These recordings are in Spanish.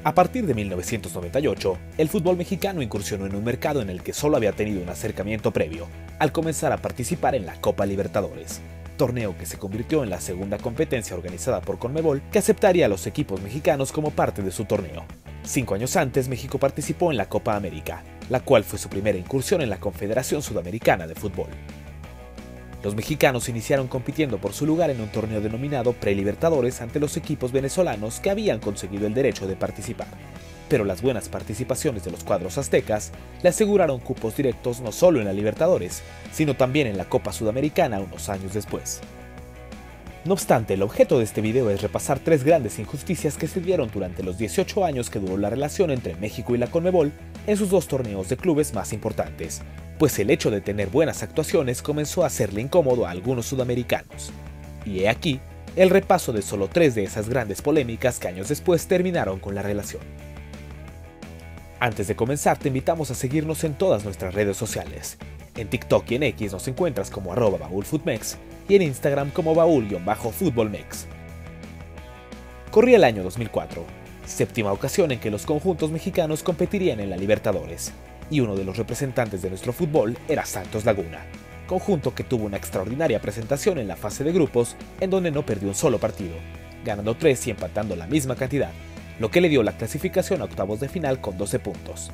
A partir de 1998, el fútbol mexicano incursionó en un mercado en el que solo había tenido un acercamiento previo, al comenzar a participar en la Copa Libertadores, torneo que se convirtió en la segunda competencia organizada por Conmebol que aceptaría a los equipos mexicanos como parte de su torneo. 5 años antes, México participó en la Copa América, la cual fue su primera incursión en la Confederación Sudamericana de Fútbol. Los mexicanos iniciaron compitiendo por su lugar en un torneo denominado Pre-Libertadores ante los equipos venezolanos que habían conseguido el derecho de participar. Pero las buenas participaciones de los cuadros aztecas le aseguraron cupos directos no solo en la Libertadores, sino también en la Copa Sudamericana unos años después. No obstante, el objeto de este video es repasar 3 grandes injusticias que se dieron durante los 18 años que duró la relación entre México y la Conmebol en sus 2 torneos de clubes más importantes, pues el hecho de tener buenas actuaciones comenzó a hacerle incómodo a algunos sudamericanos. Y he aquí el repaso de solo 3 de esas grandes polémicas que años después terminaron con la relación. Antes de comenzar, te invitamos a seguirnos en todas nuestras redes sociales. En TikTok y en X nos encuentras como @baulfutmex y en Instagram como baul_futbolmex. Corría el año 2004, séptima ocasión en que los conjuntos mexicanos competirían en la Libertadores, y uno de los representantes de nuestro fútbol era Santos Laguna, conjunto que tuvo una extraordinaria presentación en la fase de grupos en donde no perdió un solo partido, ganando 3 y empatando la misma cantidad, lo que le dio la clasificación a octavos de final con 12 puntos.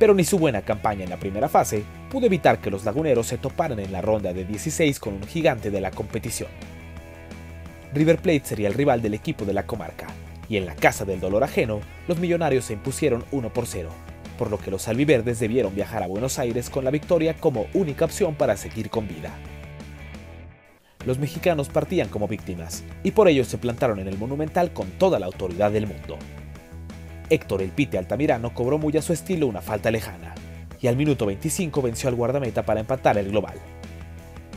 Pero ni su buena campaña en la primera fase pudo evitar que los laguneros se toparan en la ronda de 16 con un gigante de la competición. River Plate sería el rival del equipo de la comarca, y en la casa del dolor ajeno, los millonarios se impusieron 1-0, por lo que los albiverdes debieron viajar a Buenos Aires con la victoria como única opción para seguir con vida. Los mexicanos partían como víctimas, y por ello se plantaron en el Monumental con toda la autoridad del mundo. Héctor El Pite Altamirano cobró muy a su estilo una falta lejana, y al minuto 25 venció al guardameta para empatar el global.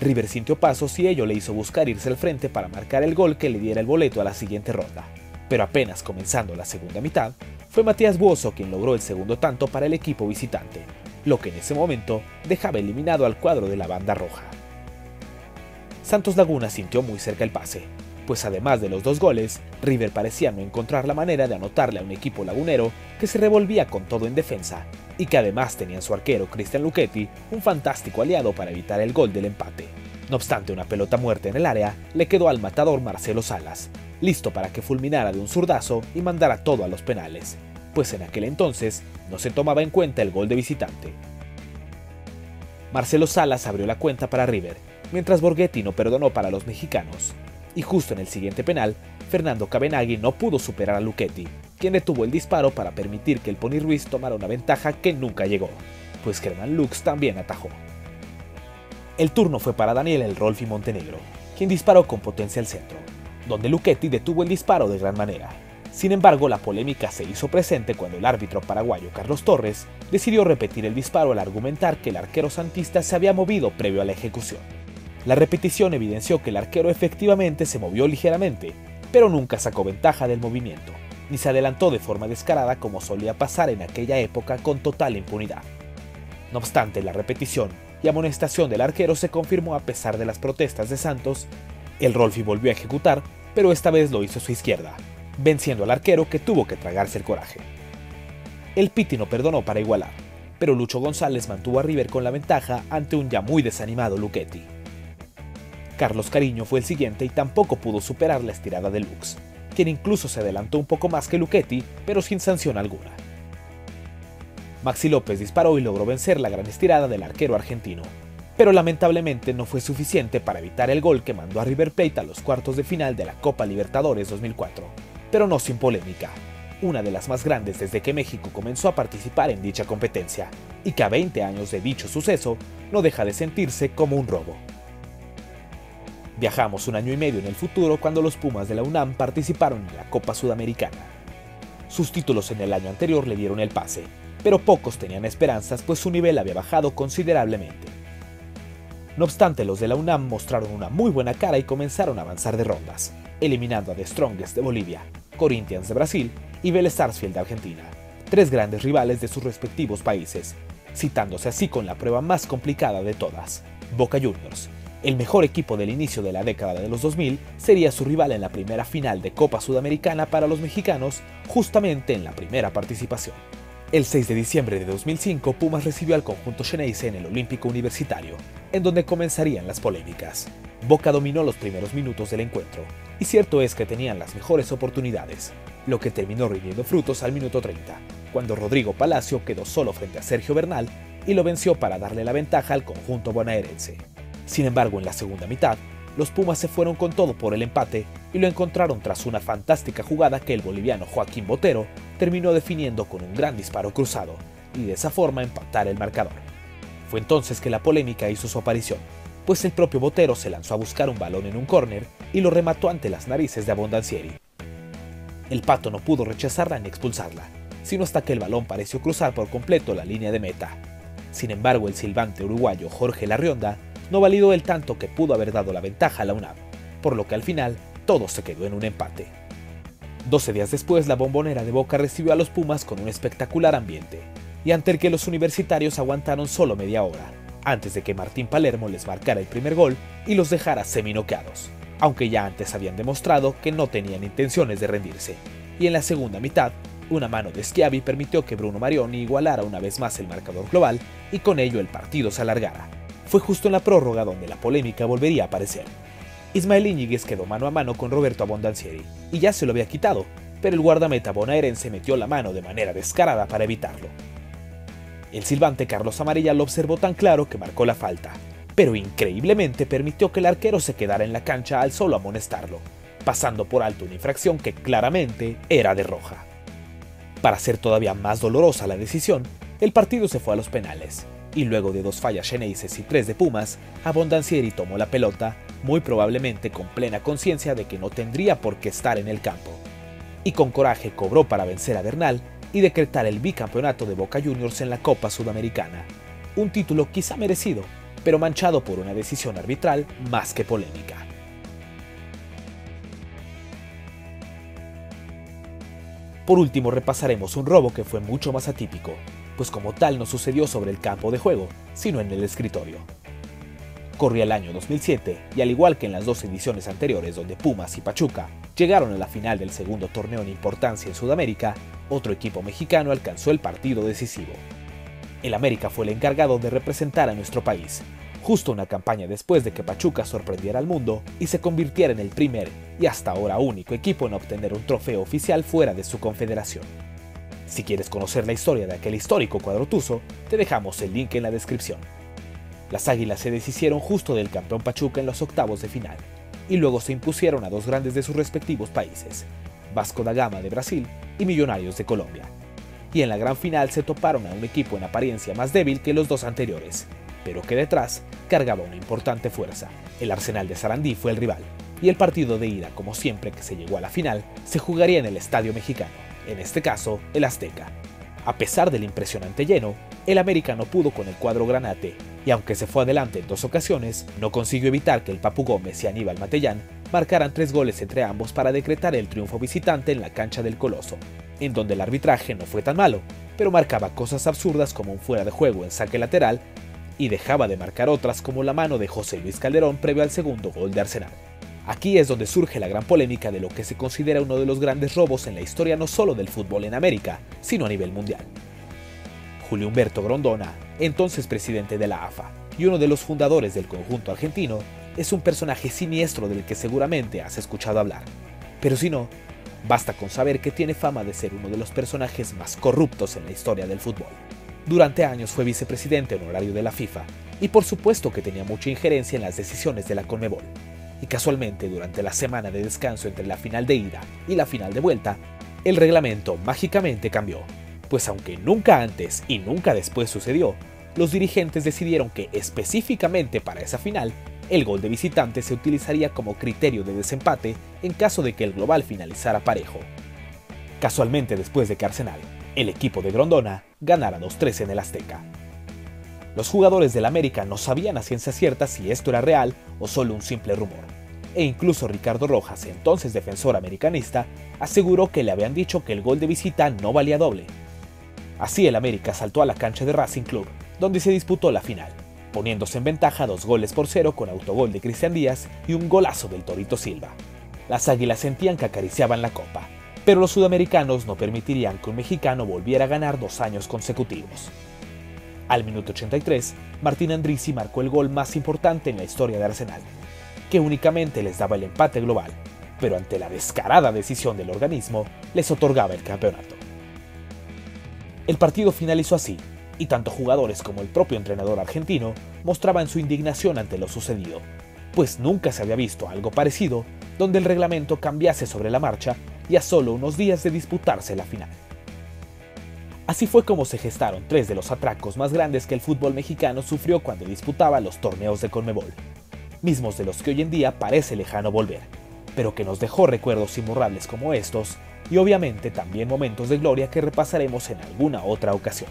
River sintió pasos y ello le hizo buscar irse al frente para marcar el gol que le diera el boleto a la siguiente ronda, pero apenas comenzando la segunda mitad, fue Matías Buoso quien logró el segundo tanto para el equipo visitante, lo que en ese momento dejaba eliminado al cuadro de la banda roja. Santos Laguna sintió muy cerca el pase, pues además de los 2 goles, River parecía no encontrar la manera de anotarle a un equipo lagunero que se revolvía con todo en defensa, y que además tenía en su arquero Cristian Luchetti un fantástico aliado para evitar el gol del empate. No obstante, una pelota muerta en el área le quedó al matador Marcelo Salas, listo para que fulminara de un zurdazo y mandara todo a los penales, pues en aquel entonces no se tomaba en cuenta el gol de visitante. Marcelo Salas abrió la cuenta para River, mientras Borghetti no perdonó para los mexicanos, y justo en el siguiente penal, Fernando Cabenagui no pudo superar a Luchetti, quien detuvo el disparo para permitir que el Pony Ruiz tomara una ventaja que nunca llegó, pues Germán Lux también atajó. El turno fue para Daniel El Rolfi Montenegro, quien disparó con potencia al centro, donde Luchetti detuvo el disparo de gran manera. Sin embargo, la polémica se hizo presente cuando el árbitro paraguayo Carlos Torres decidió repetir el disparo al argumentar que el arquero santista se había movido previo a la ejecución. La repetición evidenció que el arquero efectivamente se movió ligeramente, pero nunca sacó ventaja del movimiento, ni se adelantó de forma descarada como solía pasar en aquella época con total impunidad. No obstante, la repetición y amonestación del arquero se confirmó a pesar de las protestas de Santos. El Rolfi volvió a ejecutar, pero esta vez lo hizo a su izquierda, venciendo al arquero que tuvo que tragarse el coraje. El Piti no perdonó para igualar, pero Lucho González mantuvo a River con la ventaja ante un ya muy desanimado Luchetti. Carlos Cariño fue el siguiente y tampoco pudo superar la estirada de Lux, quien incluso se adelantó un poco más que Luchetti, pero sin sanción alguna. Maxi López disparó y logró vencer la gran estirada del arquero argentino, pero lamentablemente no fue suficiente para evitar el gol que mandó a River Plate a los cuartos de final de la Copa Libertadores 2004, pero no sin polémica, una de las más grandes desde que México comenzó a participar en dicha competencia, y que a 20 años de dicho suceso no deja de sentirse como un robo. Viajamos 1 año y medio en el futuro cuando los Pumas de la UNAM participaron en la Copa Sudamericana. Sus títulos en el año anterior le dieron el pase, pero pocos tenían esperanzas pues su nivel había bajado considerablemente. No obstante, los de la UNAM mostraron una muy buena cara y comenzaron a avanzar de rondas, eliminando a The Strongest de Bolivia, Corinthians de Brasil y Vélez Sarsfield de Argentina, 3 grandes rivales de sus respectivos países, citándose así con la prueba más complicada de todas, Boca Juniors, El mejor equipo del inicio de la década de los 2000 sería su rival en la primera final de Copa Sudamericana para los mexicanos, justamente en la primera participación. El 6 de diciembre de 2005, Pumas recibió al conjunto xeneize en el Olímpico Universitario, en donde comenzarían las polémicas. Boca dominó los primeros minutos del encuentro, y cierto es que tenían las mejores oportunidades, lo que terminó rindiendo frutos al minuto 30, cuando Rodrigo Palacio quedó solo frente a Sergio Bernal y lo venció para darle la ventaja al conjunto bonaerense. Sin embargo, en la segunda mitad, los Pumas se fueron con todo por el empate y lo encontraron tras una fantástica jugada que el boliviano Joaquín Botero terminó definiendo con un gran disparo cruzado y de esa forma empatar el marcador. Fue entonces que la polémica hizo su aparición, pues el propio Botero se lanzó a buscar un balón en un córner y lo remató ante las narices de Abondancieri. El Pato no pudo rechazarla ni expulsarla, sino hasta que el balón pareció cruzar por completo la línea de meta. Sin embargo, el silbante uruguayo Jorge Larrionda no validó el tanto que pudo haber dado la ventaja a la UNAM, por lo que al final todo se quedó en un empate. 12 días después, la Bombonera de Boca recibió a los Pumas con un espectacular ambiente, y ante el que los universitarios aguantaron solo media hora, antes de que Martín Palermo les marcara el primer gol y los dejara seminoqueados, aunque ya antes habían demostrado que no tenían intenciones de rendirse, y en la segunda mitad, una mano de Schiavi permitió que Bruno Marioni igualara una vez más el marcador global y con ello el partido se alargara. Fue justo en la prórroga donde la polémica volvería a aparecer. Ismael Íñiguez quedó mano a mano con Roberto Abondancieri y ya se lo había quitado, pero el guardameta bonaerense metió la mano de manera descarada para evitarlo. El silbante Carlos Amarilla lo observó tan claro que marcó la falta, pero increíblemente permitió que el arquero se quedara en la cancha al solo amonestarlo, pasando por alto una infracción que claramente era de roja. Para hacer todavía más dolorosa la decisión, el partido se fue a los penales, y luego de 2 fallas xeneices y 3 de Pumas, Abondancieri tomó la pelota, muy probablemente con plena conciencia de que no tendría por qué estar en el campo, y con coraje cobró para vencer a Bernal y decretar el bicampeonato de Boca Juniors en la Copa Sudamericana, un título quizá merecido, pero manchado por una decisión arbitral más que polémica. Por último, repasaremos un robo que fue mucho más atípico, pues como tal no sucedió sobre el campo de juego, sino en el escritorio. Corría el año 2007 y al igual que en las 2 ediciones anteriores donde Pumas y Pachuca llegaron a la final del segundo torneo en importancia en Sudamérica, otro equipo mexicano alcanzó el partido decisivo. El América fue el encargado de representar a nuestro país, justo una campaña después de que Pachuca sorprendiera al mundo y se convirtiera en el primer y hasta ahora único equipo en obtener un trofeo oficial fuera de su confederación. Si quieres conocer la historia de aquel histórico cuadro tuzo, te dejamos el link en la descripción. Las Águilas se deshicieron justo del campeón Pachuca en los octavos de final, y luego se impusieron a 2 grandes de sus respectivos países, Vasco da Gama de Brasil y Millonarios de Colombia. Y en la gran final se toparon a un equipo en apariencia más débil que los 2 anteriores, pero que detrás cargaba una importante fuerza. El Arsenal de Sarandí fue el rival, y el partido de ida, como siempre que se llegó a la final, se jugaría en el Estadio Mexicano, en este caso, el Azteca. A pesar del impresionante lleno, el América no pudo con el cuadro granate, y aunque se fue adelante en 2 ocasiones, no consiguió evitar que el Papu Gómez y Aníbal Matellán marcaran 3 goles entre ambos para decretar el triunfo visitante en la cancha del Coloso, en donde el arbitraje no fue tan malo, pero marcaba cosas absurdas como un fuera de juego en saque lateral, y dejaba de marcar otras como la mano de José Luis Calderón previo al segundo gol de Arsenal. Aquí es donde surge la gran polémica de lo que se considera uno de los grandes robos en la historia no solo del fútbol en América, sino a nivel mundial. Julio Humberto Grondona, entonces presidente de la AFA y uno de los fundadores del conjunto argentino, es un personaje siniestro del que seguramente has escuchado hablar. Pero si no, basta con saber que tiene fama de ser uno de los personajes más corruptos en la historia del fútbol. Durante años fue vicepresidente honorario de la FIFA y por supuesto que tenía mucha injerencia en las decisiones de la Conmebol. Y casualmente, durante la semana de descanso entre la final de ida y la final de vuelta, el reglamento mágicamente cambió, pues aunque nunca antes y nunca después sucedió, los dirigentes decidieron que específicamente para esa final, el gol de visitante se utilizaría como criterio de desempate en caso de que el global finalizara parejo. Casualmente después de que Arsenal, el equipo de Grondona, ganara 2-3 en el Azteca. Los jugadores del América no sabían a ciencia cierta si esto era real o solo un simple rumor, e incluso Ricardo Rojas, entonces defensor americanista, aseguró que le habían dicho que el gol de visita no valía doble. Así el América saltó a la cancha de Racing Club, donde se disputó la final, poniéndose en ventaja 2-0 con autogol de Cristian Díaz y un golazo del Torito Silva. Las Águilas sentían que acariciaban la copa, pero los sudamericanos no permitirían que un mexicano volviera a ganar 2 años consecutivos. Al minuto 83, Martín Andrisi marcó el gol más importante en la historia de Arsenal, que únicamente les daba el empate global, pero ante la descarada decisión del organismo, les otorgaba el campeonato. El partido finalizó así, y tanto jugadores como el propio entrenador argentino mostraban su indignación ante lo sucedido, pues nunca se había visto algo parecido donde el reglamento cambiase sobre la marcha y a solo unos días de disputarse la final. Así fue como se gestaron 3 de los atracos más grandes que el fútbol mexicano sufrió cuando disputaba los torneos de Conmebol, mismos de los que hoy en día parece lejano volver, pero que nos dejó recuerdos imborrables como estos y obviamente también momentos de gloria que repasaremos en alguna otra ocasión.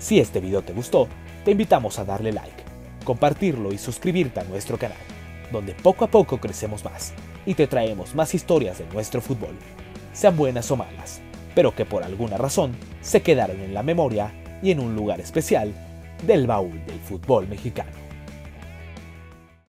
Si este video te gustó, te invitamos a darle like, compartirlo y suscribirte a nuestro canal, donde poco a poco crecemos más y te traemos más historias de nuestro fútbol, sean buenas o malas, pero que por alguna razón se quedaron en la memoria y en un lugar especial del baúl del fútbol mexicano.